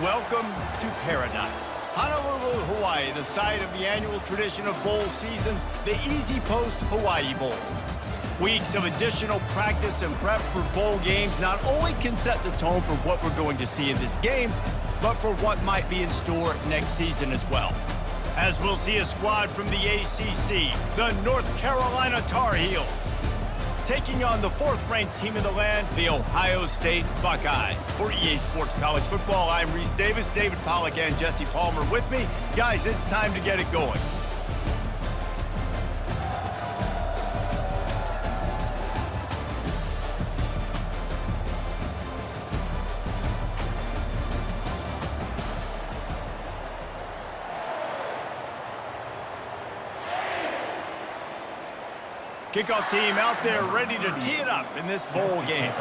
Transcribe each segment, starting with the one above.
Welcome to paradise. Honolulu, Hawaii, the site of the annual tradition of bowl season, the Easy Post Hawaii Bowl. Weeks of additional practice and prep for bowl games not only can set the tone for what we're going to see in this game, but for what might be in store next season as well. As we'll see a squad from the ACC, the North Carolina Tar Heels, taking on the 4th-ranked team in the land, the Ohio State Buckeyes. For EA Sports College Football, I'm Reese Davis, David Pollack, and Jesse Palmer with me. Guys, it's time to get it going. Kickoff team out there ready to tee it up in this bowl game.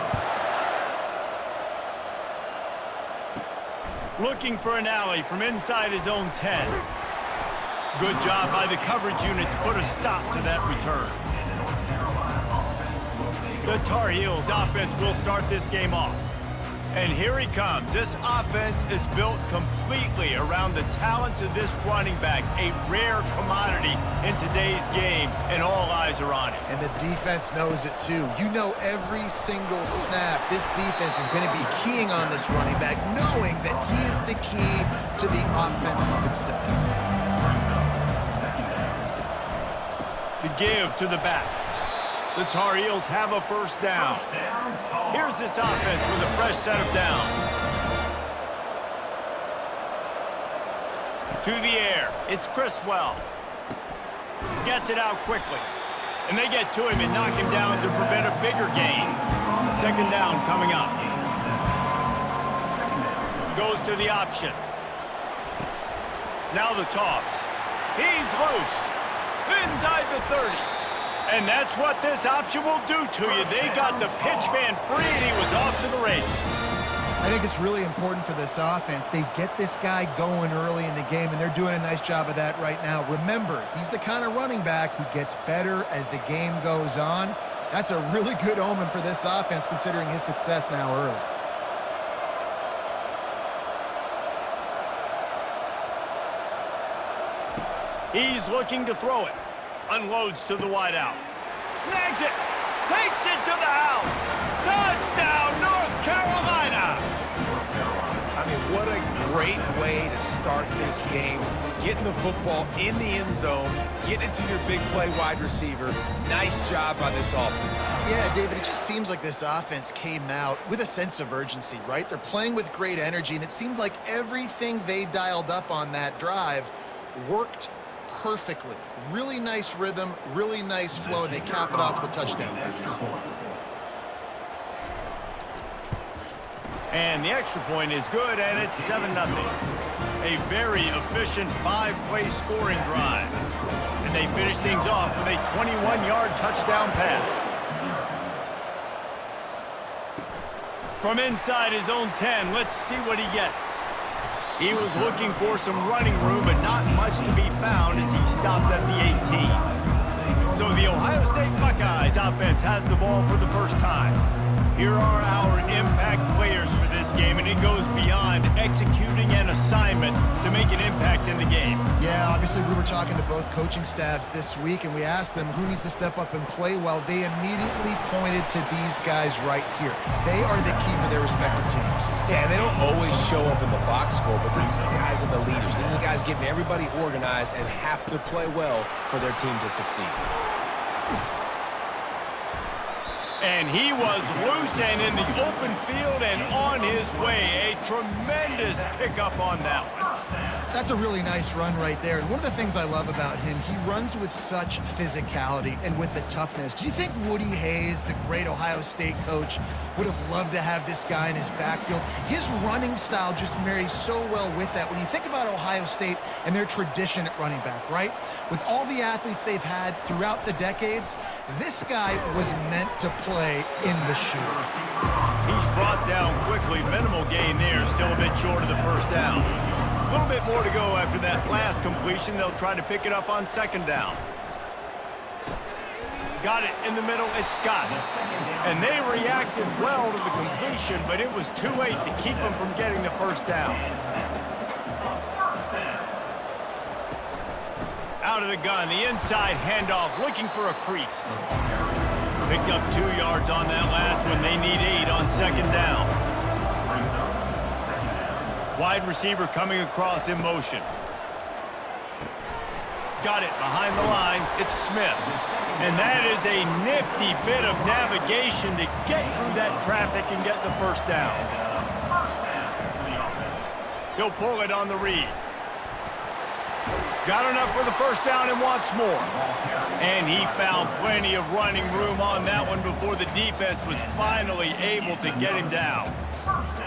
Looking for an alley from inside his own 10. Good job by the coverage unit to put a stop to that return. The Tar Heels offense will start this game off. And here he comes. This offense is built completely around the talents of this running back, a rare commodity in today's game, and all eyes are on him. And the defense knows it too. You know every single snap, this defense is going to be keying on this running back, knowing that he is the key to the offense's success. The give to the back. The Tar Heels have a first down. Here's this offense with a fresh set of downs. To the air, it's Criswell. Gets it out quickly. And they get to him and knock him down to prevent a bigger gain. Second down coming up. Goes to the option. Now the toss. He's loose. Inside the 30. And that's what this option will do to you. They got the pitch man free, and he was off to the races. I think it's really important for this offense. They get this guy going early in the game, and they're doing a nice job of that right now. Remember, he's the kind of running back who gets better as the game goes on. That's a really good omen for this offense, considering his success now early. He's looking to throw it. Unloads to the wideout. Snags it. Takes it to the house. Touchdown, North Carolina. I mean, what a great way to start this game. Getting the football in the end zone, getting it to your big play wide receiver. Nice job by this offense. Yeah, David, it just seems like this offense came out with a sense of urgency, right? They're playing with great energy, and it seemed like everything they dialed up on that drive worked perfectly. Really nice rhythm, really nice flow, and they cap it off with a touchdown pass. And the extra point is good, and it's 7-0. A very efficient 5-play scoring drive. And they finish things off with a 21-yard touchdown pass. From inside his own 10, let's see what he gets. He was looking for some running room, but not much to be found as he stopped at the 18. So the Ohio State Buckeyes offense has the ball for the first time. Here are our impact players for this game, and it goes beyond executing an assignment to make an impact in the game. Yeah, obviously we were talking to both coaching staffs this week, and we asked them who needs to step up and play well. They immediately pointed to these guys right here. They are the key for their respective teams. Yeah, and they don't always show up in the box score, but these are the guys are the leaders. These are the guys getting everybody organized and have to play well for their team to succeed. And he was loose and in the open field and on his way. A tremendous pickup on that one. That's a really nice run right there. And one of the things I love about him, he runs with such physicality and with the toughness. Do you think Woody Hayes, the great Ohio State coach, would have loved to have this guy in his backfield? His running style just marries so well with that. When you think about Ohio State and their tradition at running back, right? With all the athletes they've had throughout the decades, this guy was meant to play in the shoe. He's brought down quickly. Minimal gain there. Still a bit short of the first down. A little bit more to go after that last completion. They'll try to pick it up on second down. Got it in the middle, it's Scott. And they reacted well to the completion, but it was too late to keep them from getting the first down. Out of the gun, the inside handoff, looking for a crease. Picked up 2 yards on that last one. They need 8 on second down. Wide receiver coming across in motion. Got it behind the line. It's Smith. And that is a nifty bit of navigation to get through that traffic and get the first down. He'll pull it on the read. Got enough for the first down and wants more. And he found plenty of running room on that one before the defense was finally able to get him down.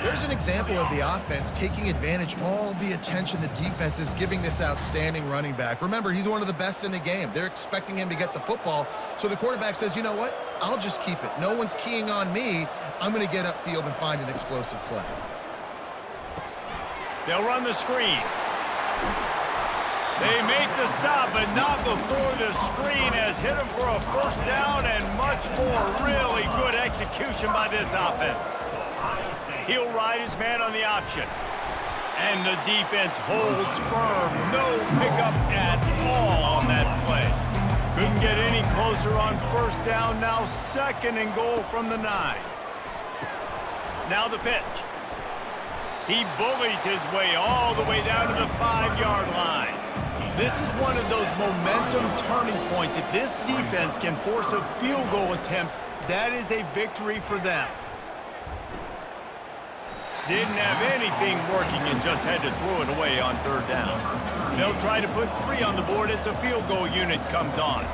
There's an example of the offense taking advantage of all the attention the defense is giving this outstanding running back. Remember, he's one of the best in the game. They're expecting him to get the football. So the quarterback says, you know what? I'll just keep it. No one's keying on me. I'm going to get upfield and find an explosive play. They'll run the screen. They make the stop, but not before the screen has hit him for a first down and much more. Really good execution by this offense. He'll ride his man on the option. And the defense holds firm. No pickup at all on that play. Couldn't get any closer on first down. Now second and goal from the 9. Now the pitch. He bullies his way all the way down to the 5-yard line. This is one of those momentum turning points. If this defense can force a field goal attempt, that is a victory for them. Didn't have anything working and just had to throw it away on third down. They'll try to put 3 on the board as the field goal unit comes on.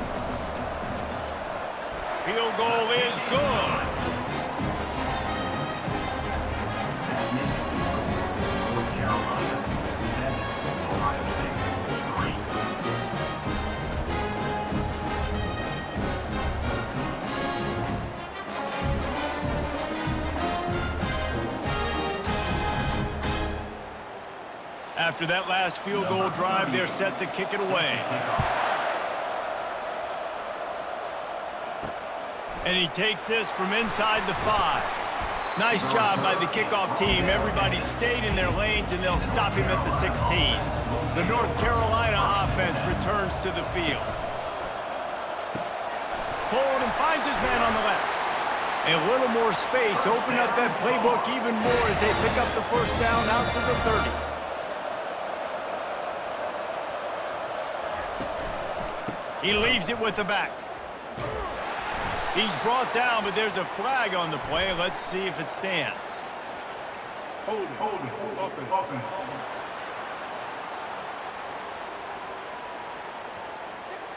Field goal is good. After that last field goal drive, they're set to kick it away. And he takes this from inside the 5. Nice job by the kickoff team. Everybody stayed in their lanes, and they'll stop him at the 16. The North Carolina offense returns to the field. Pulled and finds his man on the left. A little more space. Open up that playbook even more as they pick up the first down out to the 30. He leaves it with the back. He's brought down, but there's a flag on the play. Let's see if it stands. Hold it, open.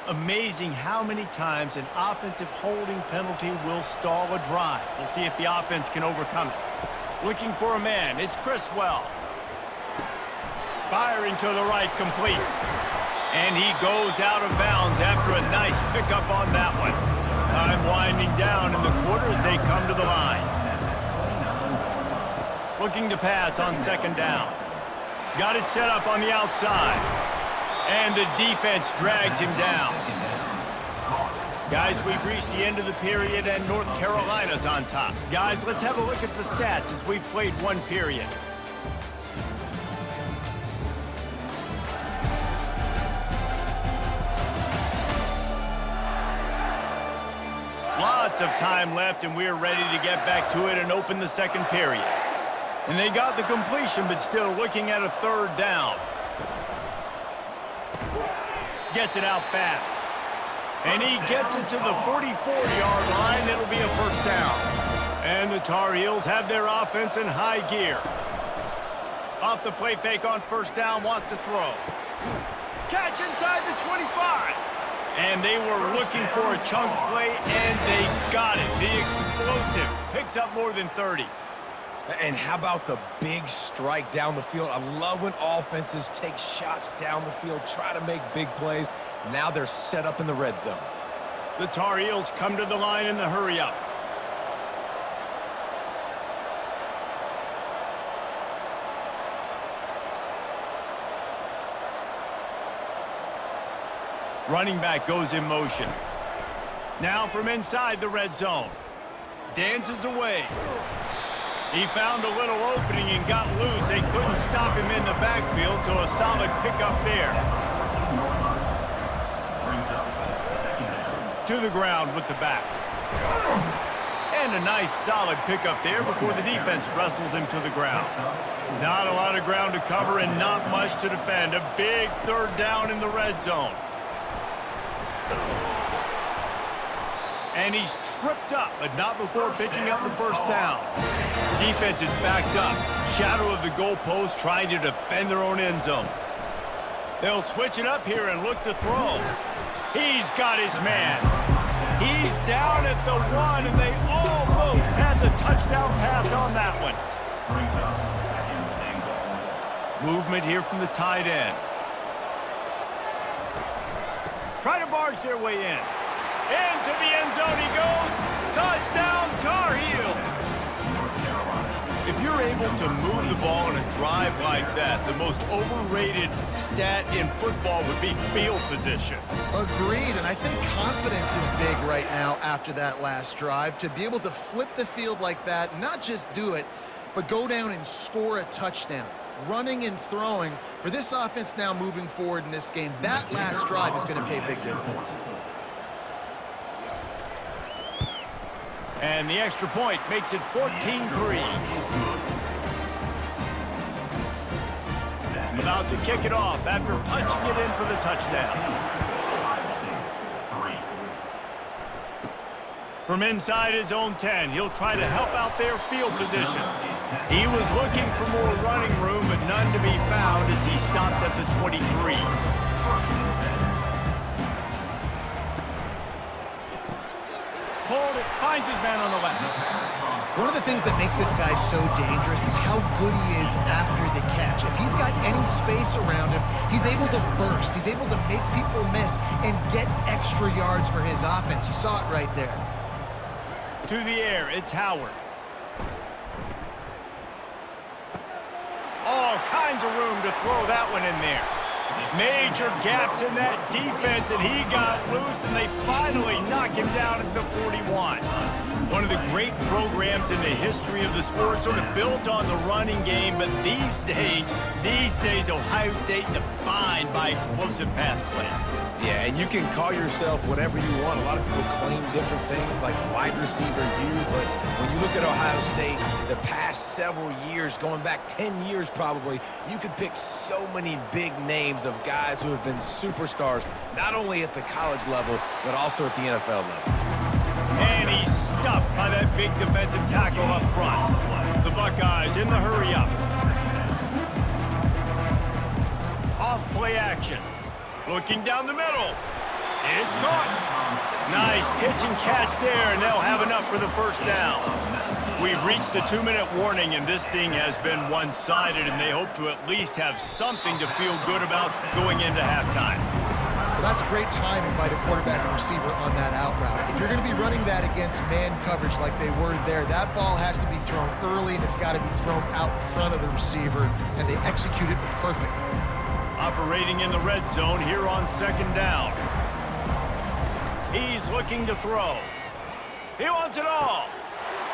Amazing how many times an offensive holding penalty will stall a drive. We'll see if the offense can overcome it. Looking for a man. It's Criswell. Firing to the right, complete. And he goes out of bounds after a nice pickup on that one. Time winding down in the quarter as they come to the line. Looking to pass on second down. Got it set up on the outside. And the defense drags him down. Guys, we've reached the end of the period and North Carolina's on top. Guys, let's have a look at the stats as we've played one period. Lots of time left, and we're ready to get back to it and open the second period. And they got the completion, but still looking at a third down. Gets it out fast. And he gets it to the 44-yard line. It'll be a first down. And the Tar Heels have their offense in high gear. Off the play fake on first down, wants to throw. Catch inside the 25. And they were looking for a chunk play, and they got it. The explosive picks up more than 30. And how about the big strike down the field? I love when offenses take shots down the field, try to make big plays. Now they're set up in the red zone. The Tar Heels come to the line in the hurry-up. Running back goes in motion. Now from inside the red zone. Dances away. He found a little opening and got loose. They couldn't stop him in the backfield, so a solid pickup there. To the ground with the back. And a nice solid pickup there before the defense wrestles him to the ground. Not a lot of ground to cover and not much to defend. A big third down in the red zone. And he's tripped up, but not before picking up the first down. Defense is backed up. Shadow of the goalpost trying to defend their own end zone. They'll switch it up here and look to throw. He's got his man. He's down at the 1, and they almost had the touchdown pass on that one. Movement here from the tight end. Try to barge their way in. Into the end zone he goes. Touchdown, Tar Heels. If you're able to move the ball in a drive like that, the most overrated stat in football would be field position. Agreed, and I think confidence is big right now after that last drive. To be able to flip the field like that, not just do it, but go down and score a touchdown. Running and throwing, for this offense now moving forward in this game, that last drive is going to pay big dividends. And the extra point makes it 14-3. About to kick it off after punching it in for the touchdown. From inside his own 10, he'll try to help out their field position. He was looking for more running room, but none to be found as he stopped at the 23. Hold it, finds his man on the left. One of the things that makes this guy so dangerous is how good he is after the catch. If he's got any space around him, he's able to burst. He's able to make people miss and get extra yards for his offense. You saw it right there. To the air, it's Howard. All kinds of room to throw that one in there. Major gaps in that defense, and he got loose, and they finally knock him down at the 41. One of the great programs in the history of the sport, sort of built on the running game, but these days, Ohio State defined by explosive pass play. Yeah, and you can call yourself whatever you want. A lot of people claim different things like wide receiver here, but when you look at Ohio State, the past several years, going back 10 years probably, you could pick so many big names of guys who have been superstars, not only at the college level, but also at the NFL level. And he's stuffed by that big defensive tackle up front. The Buckeyes in the hurry-up. Off play action. Looking down the middle. It's caught. Nice pitch and catch there, and they'll have enough for the first down. We've reached the 2-minute warning, and this thing has been one-sided, and they hope to at least have something to feel good about going into halftime. Well, that's great timing by the quarterback and receiver on that out route. If you're going to be running that against man coverage like they were there, that ball has to be thrown early, and it's got to be thrown out in front of the receiver, and they execute it perfectly. Operating in the red zone here on second down. He's looking to throw. He wants it all.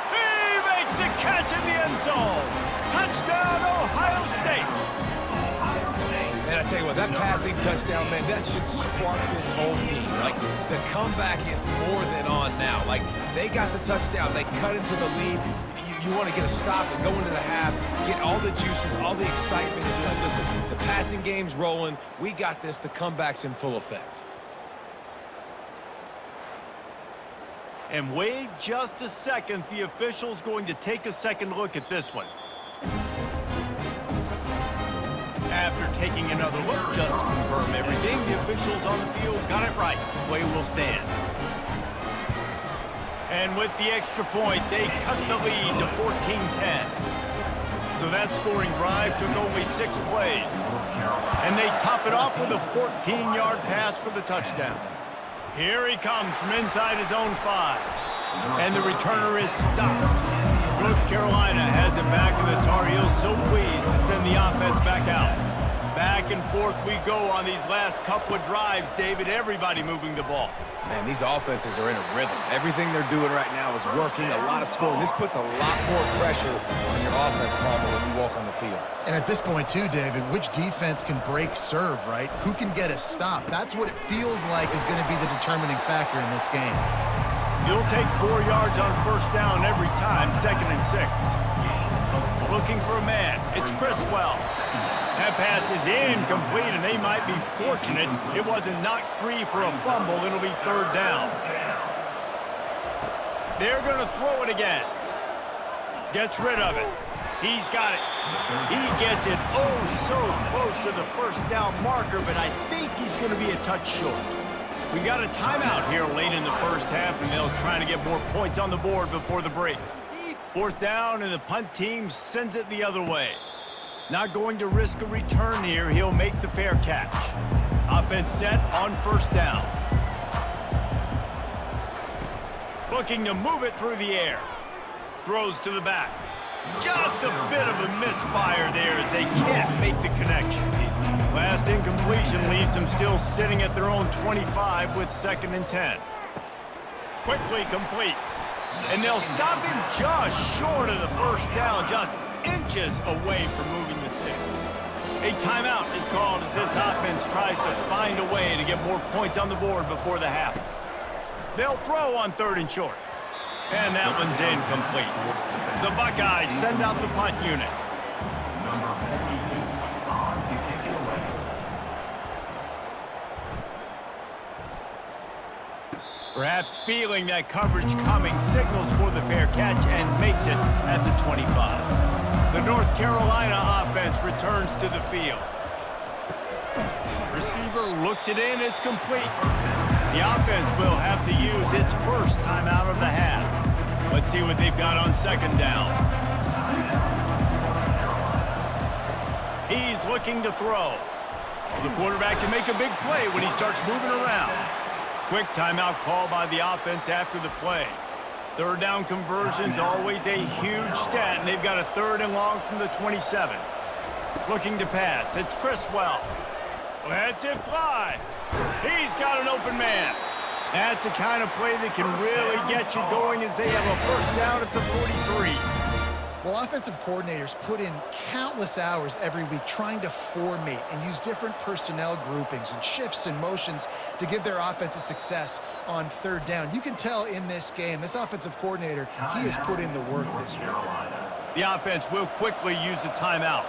He makes a catch in the end zone. Touchdown, Ohio State. Man, I tell you what, that passing touchdown, man, that should spark this whole team. Like, the comeback is more than on now. Like, they got the touchdown. They cut into the lead. You want to get a stop and go into the half, get all the juices, all the excitement, and be like, listen, the passing game's rolling. We got this. The comeback's in full effect. And wait just a second. The official's going to take a second look at this one. After taking another look just to confirm everything, the officials on the field got it right. Play will stand. And with the extra point, they cut the lead to 14-10. So that scoring drive took only 6 plays. And they top it off with a 14-yard pass for the touchdown. Here he comes from inside his own 5. And the returner is stopped. North Carolina has it back, and the Tar Heels so pleased to send the offense back out. Back and forth we go on these last couple of drives, David. Everybody moving the ball. Man, these offenses are in a rhythm. Everything they're doing right now is working, a lot of scoring. This puts a lot more pressure on your offense, Palmer, when you walk on the field. And at this point, too, David, which defense can break serve, right? Who can get a stop? That's what it feels like is going to be the determining factor in this game. You'll take 4 yards on first down every time, 2nd and 6. Looking for a man. It's Criswell. That pass is incomplete, and they might be fortunate it wasn't knocked free for a fumble. It'll be 3rd down. They're going to throw it again. Gets rid of it. He's got it. He gets it oh so close to the first down marker, but I think he's going to be a touch short. We got a timeout here late in the first half, and they'll try to get more points on the board before the break. 4th down, and the punt team sends it the other way. Not going to risk a return here. He'll make the fair catch. Offense set on first down. Looking to move it through the air. Throws to the back. Just a bit of a misfire there as they can't make the connection. Last incompletion leaves them still sitting at their own 25 with 2nd and 10. Quickly complete. And they'll stop him just short of the first down, just inches away from moving the sticks. A timeout is called as this offense tries to find a way to get more points on the board before the half. They'll throw on 3rd and short. And that one's incomplete. The Buckeyes send out the punt unit. Perhaps feeling that coverage coming, signals for the fair catch and makes it at the 25. The North Carolina offense returns to the field. Receiver looks it in, it's complete. The offense will have to use its first timeout of the half. Let's see what they've got on 2nd down. He's looking to throw. The quarterback can make a big play when he starts moving around. Quick timeout call by the offense after the play. 3rd down conversion's always a huge stat, and they've got a 3rd and long from the 27. Looking to pass. It's Criswell. Lets it fly. He's got an open man. That's the kind of play that can really get you going as they have a first down at the 43. Well, offensive coordinators put in countless hours every week trying to formate and use different personnel groupings and shifts and motions to give their offensive success on 3rd down. You can tell in this game, this offensive coordinator, he has put in the work this week. The offense will quickly use a timeout.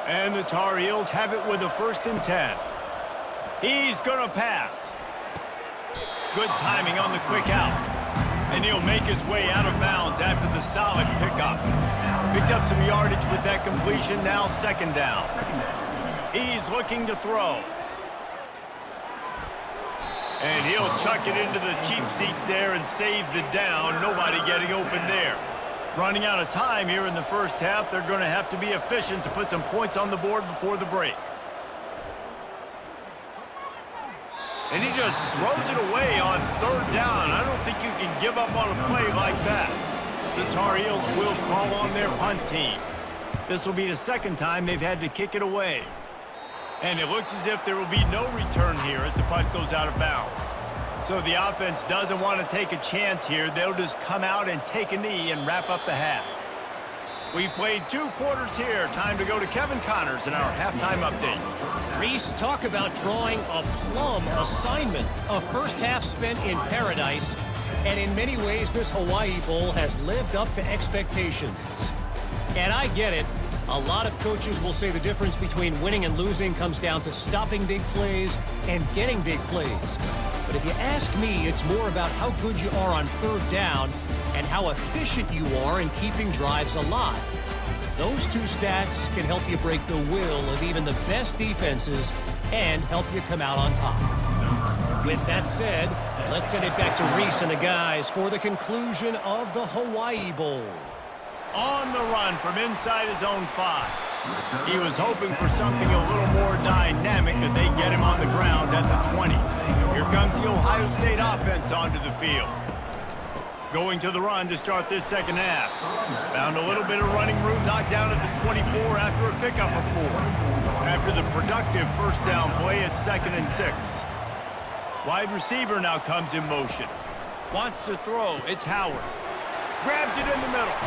And the Tar Heels have it with a 1st and 10. He's going to pass. Good timing on the quick out. And he'll make his way out of bounds after the solid pickup. Picked up some yardage with that completion, now 2nd down. He's looking to throw. And he'll chuck it into the cheap seats there and save the down. Nobody getting open there. Running out of time here in the first half. They're going to have to be efficient to put some points on the board before the break. And he just throws it away on 3rd down. I don't think you can give up on a play like that. The Tar Heels will call on their punt team. This will be the 2nd time they've had to kick it away. And it looks as if there will be no return here as the punt goes out of bounds. So the offense doesn't want to take a chance here. They'll just come out and take a knee and wrap up the half. We've played 2 quarters here. Time to go to Kevin Connors in our halftime update. Reese, talk about drawing a plum assignment. A first half spent in paradise, and in many ways this Hawaii Bowl has lived up to expectations. And I get it. A lot of coaches will say the difference between winning and losing comes down to stopping big plays and getting big plays. But if you ask me, it's more about how good you are on 3rd down and how efficient you are in keeping drives alive. Those 2 stats can help you break the will of even the best defenses and help you come out on top. With that said, let's send it back to Reese and the guys for the conclusion of the Hawaii Bowl. On the run from inside his own 5. He was hoping for something a little more dynamic, but they get him on the ground at the 20. Here comes the Ohio State offense onto the field. Going to the run to start this 2nd half. Found a little bit of running room, knocked down at the 24 after a pickup of 4. After the productive first down play at 2nd and 6. Wide receiver now comes in motion. Wants to throw. It's Howard. Grabs it in the middle.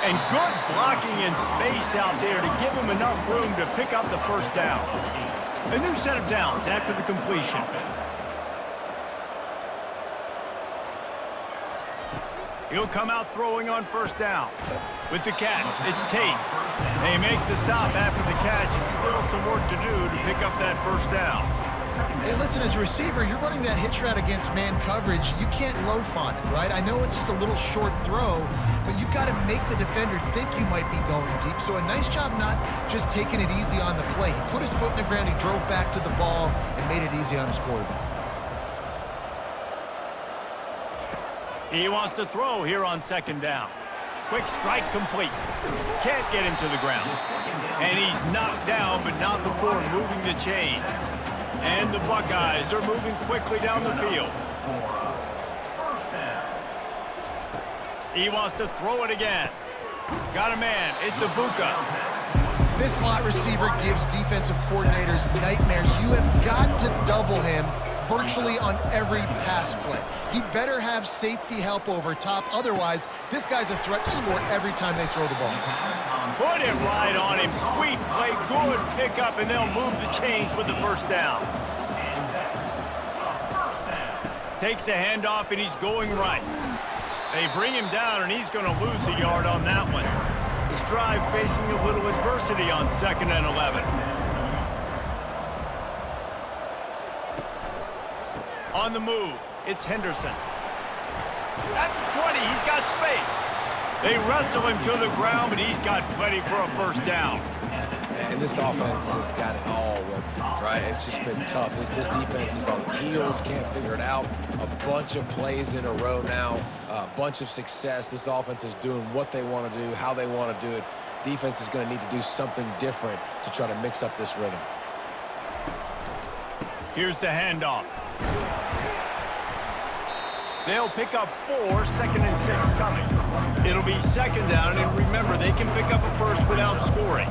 And good blocking in space out there to give him enough room to pick up the first down. A new set of downs after the completion. He'll come out throwing on first down. With the catch, it's Tate. They make the stop after the catch and still some work to do to pick up that first down. Hey, listen, as a receiver, you're running that hitch route against man coverage. You can't loaf on it, right? I know it's just a little short throw, but you've got to make the defender think you might be going deep. So a nice job not just taking it easy on the play. He put his foot in the ground, he drove back to the ball, and made it easy on his quarterback. He wants to throw here on 2nd down. Quick strike complete. Can't get him to the ground. And he's knocked down, but not before moving the chains. And the Buckeyes are moving quickly down the field. He wants to throw it again. Got a man. It's Ibuka. This slot receiver gives defensive coordinators nightmares. You have got to double him virtually on every pass play. He better have safety help over top. Otherwise, this guy's a threat to score every time they throw the ball. Put it right on him. Sweet play, good pickup, and they'll move the chains with the first down. Takes the handoff, and he's going right. They bring him down, and he's going to lose a yard on that one. This drive facing a little adversity on 2nd and 11. On the move, it's Henderson. That's the 20. He's got space. They wrestle him to the ground, but he's got plenty for a first down. And this offense has got it all working, right? It's just been tough. This defense is on its heels, can't figure it out. A bunch of plays in a row now, a bunch of success. This offense is doing what they want to do, how they want to do it. Defense is going to need to do something different to try to mix up this rhythm. Here's the handoff. They'll pick up 4, 2nd and 6 coming. It'll be 2nd down, and remember, they can pick up a first without scoring.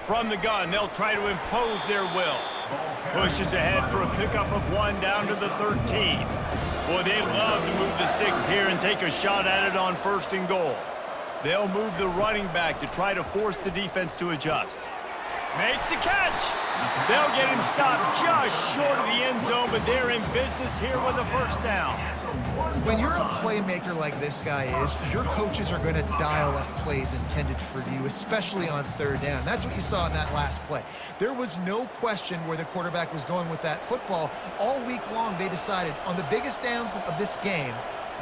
From the gun, they'll try to impose their will. Pushes ahead for a pickup of 1 down to the 13. Boy, they love to move the sticks here and take a shot at it on 1st and goal. They'll move the running back to try to force the defense to adjust. Makes the catch. They'll get him stopped just short of the end zone, but they're in business here with a first down. When you're a playmaker like this guy is, your coaches are going to dial up plays intended for you, especially on 3rd down. That's what you saw in that last play. There was no question where the quarterback was going with that football. All week long, they decided on the biggest downs of this game,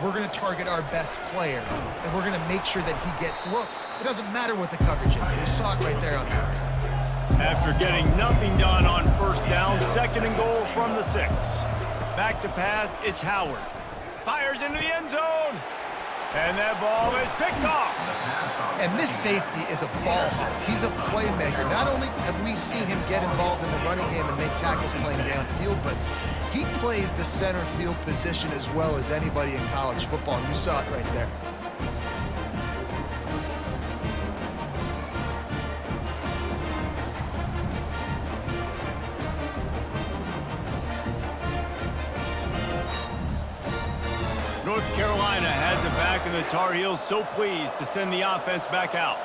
we're going to target our best player, and we're going to make sure that he gets looks. It doesn't matter what the coverage is, and you saw it right there on that. After getting nothing done on 1st down, 2nd and goal from the 6. Back to pass, it's Howard. Fires into the end zone. And that ball is picked off. And this safety is a ball hawk. He's a playmaker. Not only have we seen him get involved in the running game and make tackles playing downfield, but he plays the center field position as well as anybody in college football. And you saw it right there. North Carolina has it back, and the Tar Heels so pleased to send the offense back out.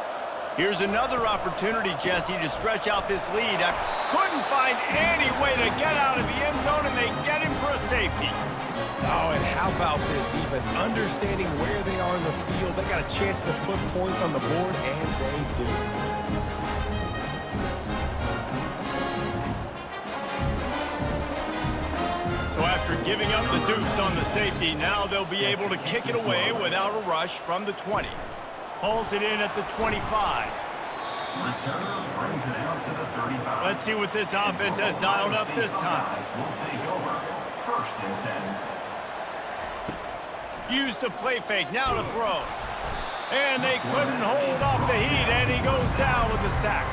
Here's another opportunity, Jesse, to stretch out this lead. I couldn't find any way to get out of the end zone, and they get him for a safety. Oh, and how about this defense? Understanding where they are in the field. They got a chance to put points on the board, and they do. So after giving up the deuce on the safety, now they'll be able to kick it away without a rush from the 20. Pulls it in at the 25. Let's see what this offense has dialed up this time. Use the play fake, now to throw. And they couldn't hold off the heat, and he goes down with the sack.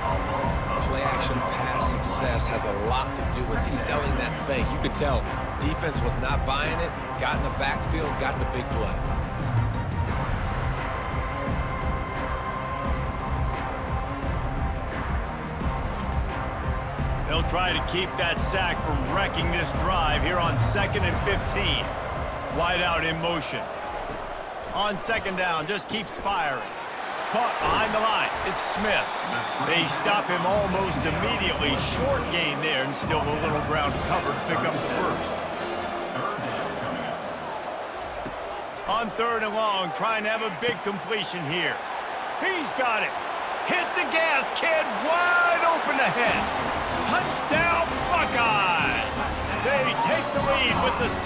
Play-action pass success has a lot to do with selling that fake. You could tell defense was not buying it, got in the backfield, got the big play. They'll try to keep that sack from wrecking this drive here on 2nd and 15. Wide out in motion. On 2nd down, just keeps firing. Caught behind the line. It's Smith. They stop him almost immediately. Short gain there, and still a little ground cover to pick up the first. On 3rd and long, trying to have a big completion here. He's got it. Hit the gas, kid. Wide open ahead. Touchdown, Buckeyes. They take the lead with the 6.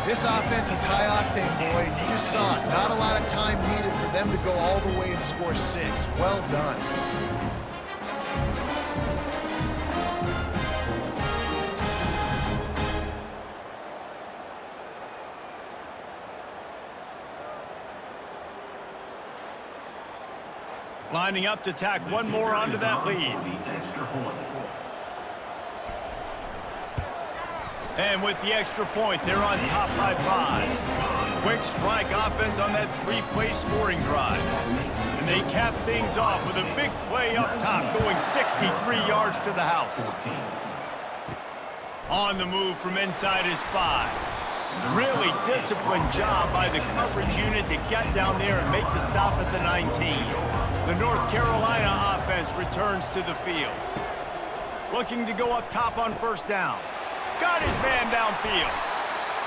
This offense is high octane, boy. You just saw it. Not a lot of time needed for them to go all the way and score 6. Well done. Lining up to tack one more onto that lead. And with the extra point, they're on top by 5. Quick strike offense on that 3-play scoring drive. And they cap things off with a big play up top, going 63 yards to the house. On the move from inside his 5. Really disciplined job by the coverage unit to get down there and make the stop at the 19. The North Carolina offense returns to the field. Looking to go up top on 1st down. Got his man downfield.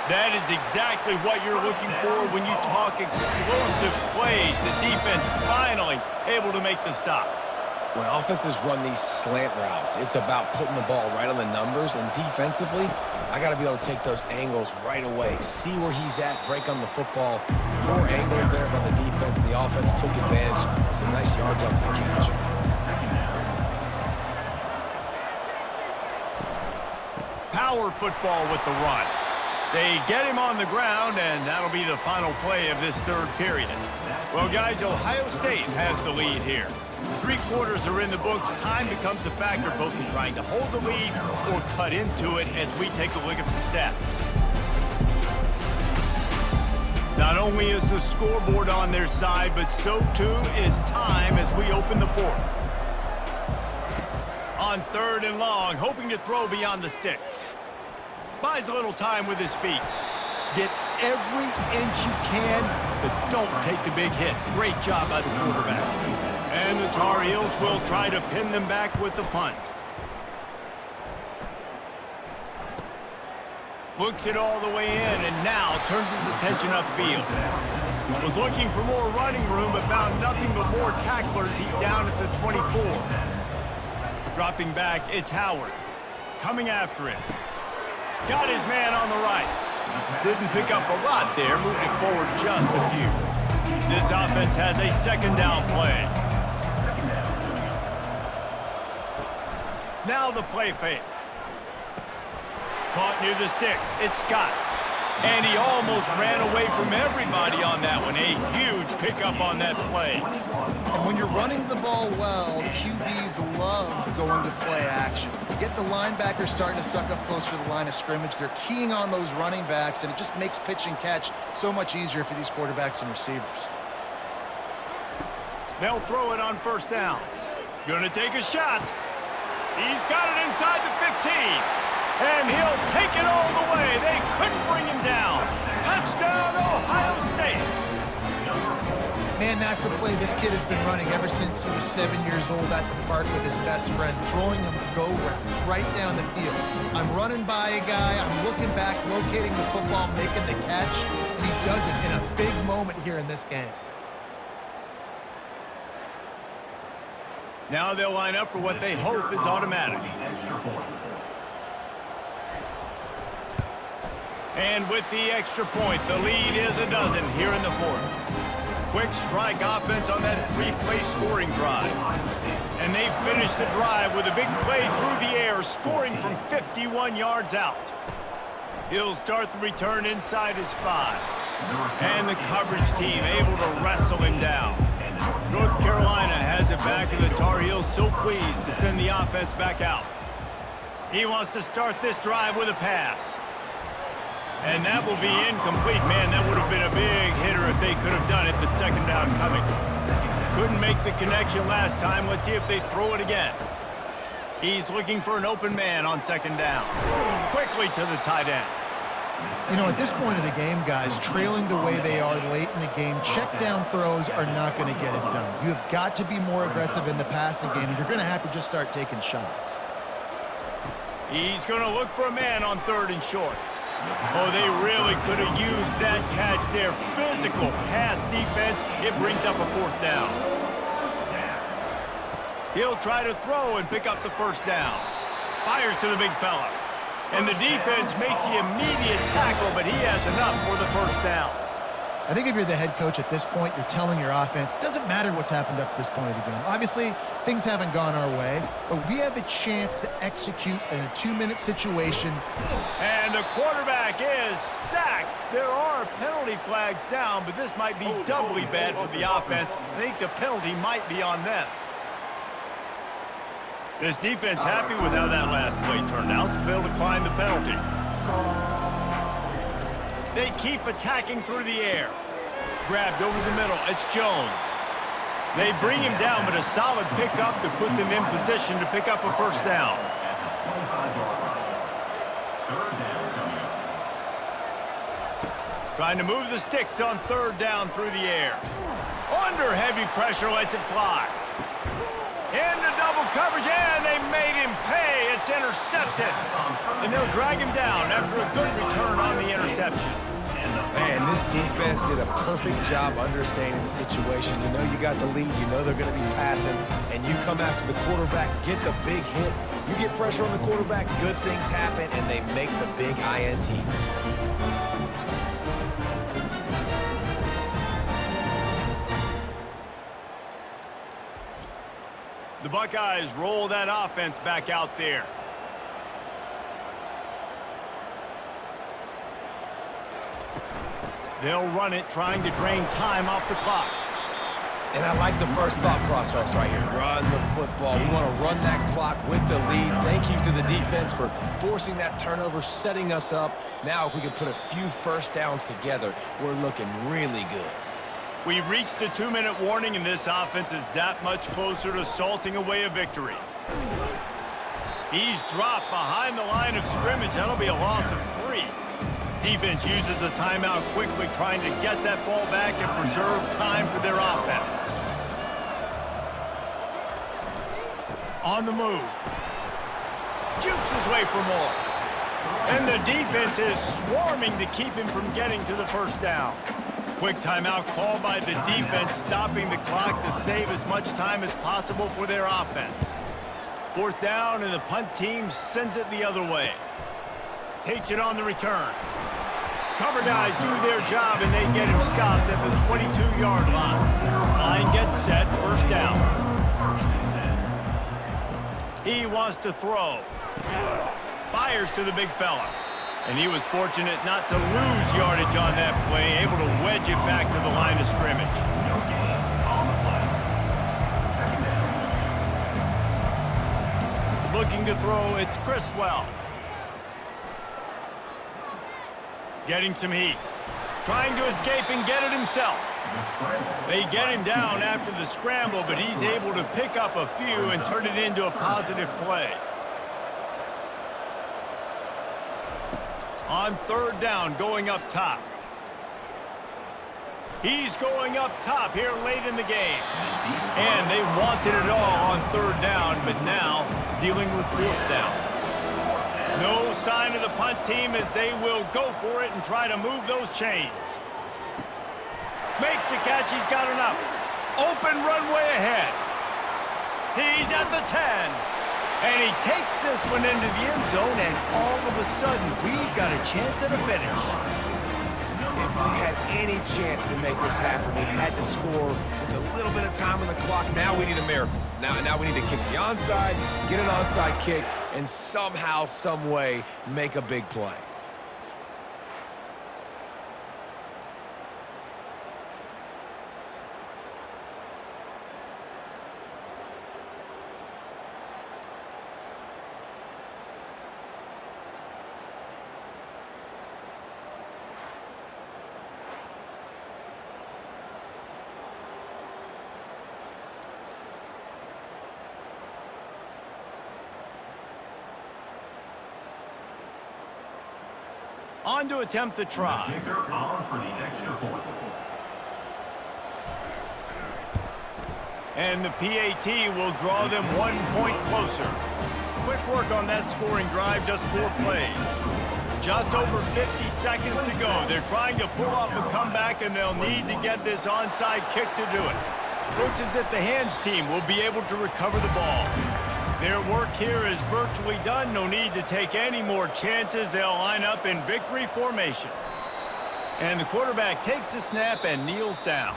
That is exactly what you're looking for when you talk explosive plays. The defense finally able to make the stop. When offenses run these slant routes, it's about putting the ball right on the numbers, and defensively, I got to be able to take those angles right away. See where he's at, break on the football. Poor angles there by the defense. The offense took advantage with some nice yards up to the catch. Power football with the run. They get him on the ground, and that'll be the final play of this 3rd period. Well, guys, Ohio State has the lead here. 3 quarters are in the books. Time becomes a factor both in trying to hold the lead or cut into it as we take a look at the stats. Not only is the scoreboard on their side, but so too is time as we open the 4th. On 3rd and long, hoping to throw beyond the sticks. Buys a little time with his feet. Get every inch you can, but don't take the big hit. Great job by the quarterback. And the Tar Heels will try to pin them back with the punt. Looks it all the way in, and now turns his attention upfield. Was looking for more running room, but found nothing but more tacklers. He's down at the 24. Dropping back, it's Howard. Coming after it. Got his man on the right. Didn't pick up a lot there, moving forward just a few. This offense has a 2nd down play. Now the play fake. Caught near the sticks. It's Scott. And he almost ran away from everybody on that one. A huge pickup on that play. And when you're running the ball well, QBs love going to play action. You get the linebackers starting to suck up closer to the line of scrimmage. They're keying on those running backs, and it just makes pitch and catch so much easier for these quarterbacks and receivers. They'll throw it on 1st down. Gonna take a shot. He's got it inside the 15. And he'll take it all the way. They couldn't bring him down. Touchdown, Ohio State. Man, that's a play this kid has been running ever since he was 7 years old at the park with his best friend, throwing him go-rounds right down the field. I'm running by a guy, I'm looking back, locating the football, making the catch, and he does it in a big moment here in this game. Now they'll line up for what they hope is automatic. And with the extra point, the lead is a dozen here in the 4th. Quick strike offense on that 3-play scoring drive. And they finish the drive with a big play through the air, scoring from 51 yards out. He'll start the return inside his 5. And the coverage team able to wrestle him down. North Carolina has it back, and the Tar Heels so pleased to send the offense back out. He wants to start this drive with a pass. And that will be incomplete. Man, that would have been a big hitter if they could have done it, but 2nd down coming. Couldn't make the connection last time. Let's see if they throw it again. He's looking for an open man on second down. Quickly to the tight end. You know, at this point of the game, guys, trailing the way they are late in the game, check down throws are not going to get it done. You have got to be more aggressive in the passing game, and you're going to have to just start taking shots. He's going to look for a man on third and short. Oh, they really could have used that catch there. Physical pass defense. It brings up a fourth down. He'll try to throw and pick up the first down. Fires to the big fella. And the defense makes the immediate tackle, but he has enough for the first down. I think if you're the head coach at this point, you're telling your offense, it doesn't matter what's happened up to this point of the game. Obviously, things haven't gone our way, but we have a chance to execute in a 2-minute situation. And the quarterback is sacked. There are penalty flags down, but this might be doubly bad for the offense. I think the penalty might be on them. This defense happy with how that last play turned out, so they'll decline the penalty. They keep attacking through the air. Grabbed over the middle. It's Jones. They bring him down, but a solid pickup to put them in position to pick up a first down. Trying to move the sticks on third down through the air. Under heavy pressure, lets it fly. Into double coverage, and they made him pay. It's intercepted. And they'll drag him down after a good return on the interception. Man, this defense did a perfect job understanding the situation. You know you got the lead, you know they're going to be passing, and you come after the quarterback, get the big hit. You get pressure on the quarterback, good things happen, and they make the big INT. The Buckeyes roll that offense back out there. They'll run it, trying to drain time off the clock. And I like the first thought process right here. Run the football. We want to run that clock with the lead. Thank you to the defense for forcing that turnover, setting us up. Now, if we can put a few first downs together, we're looking really good. We've reached the 2-minute warning, and this offense is that much closer to salting away a victory. He's dropped behind the line of scrimmage. That'll be a loss of 3. Defense uses a timeout quickly, trying to get that ball back and preserve time for their offense. On the move. Jukes his way for more. And the defense is swarming to keep him from getting to the first down. Quick timeout call by the defense, stopping the clock to save as much time as possible for their offense. Fourth down, and the punt team sends it the other way. Takes it on the return. Cover guys do their job, and they get him stopped at the 22-yard line. Line gets set, first down. He wants to throw. Fires to the big fella. And he was fortunate not to lose yardage on that play, able to wedge it back to the line of scrimmage. Looking to throw, it's Criswell. Getting some heat. Trying to escape and get it himself. They get him down after the scramble, but he's able to pick up a few and turn it into a positive play. On third down, going up top. He's going up top here late in the game. And they wanted it all on third down, but now dealing with fourth down. No sign of the punt team as they will go for it and try to move those chains. Makes the catch, he's got enough. Open runway ahead. He's at the 10. And he takes this one into the end zone, and all of a sudden, we've got a chance at a finish. If we had any chance to make this happen, we had to score with a little bit of time on the clock. Now we need a miracle. Now we need to kick the onside, get an onside kick, and somehow, some way, make a big play. on to attempt the try. And the PAT will draw them 1 point closer. Quick work on that scoring drive, just 4 plays. Just over 50 seconds to go. They're trying to pull off a comeback, and they'll need to get this onside kick to do it. Looks as if the hands team will be able to recover the ball. Their work here is virtually done. No need to take any more chances. They'll line up in victory formation. And the quarterback takes the snap and kneels down.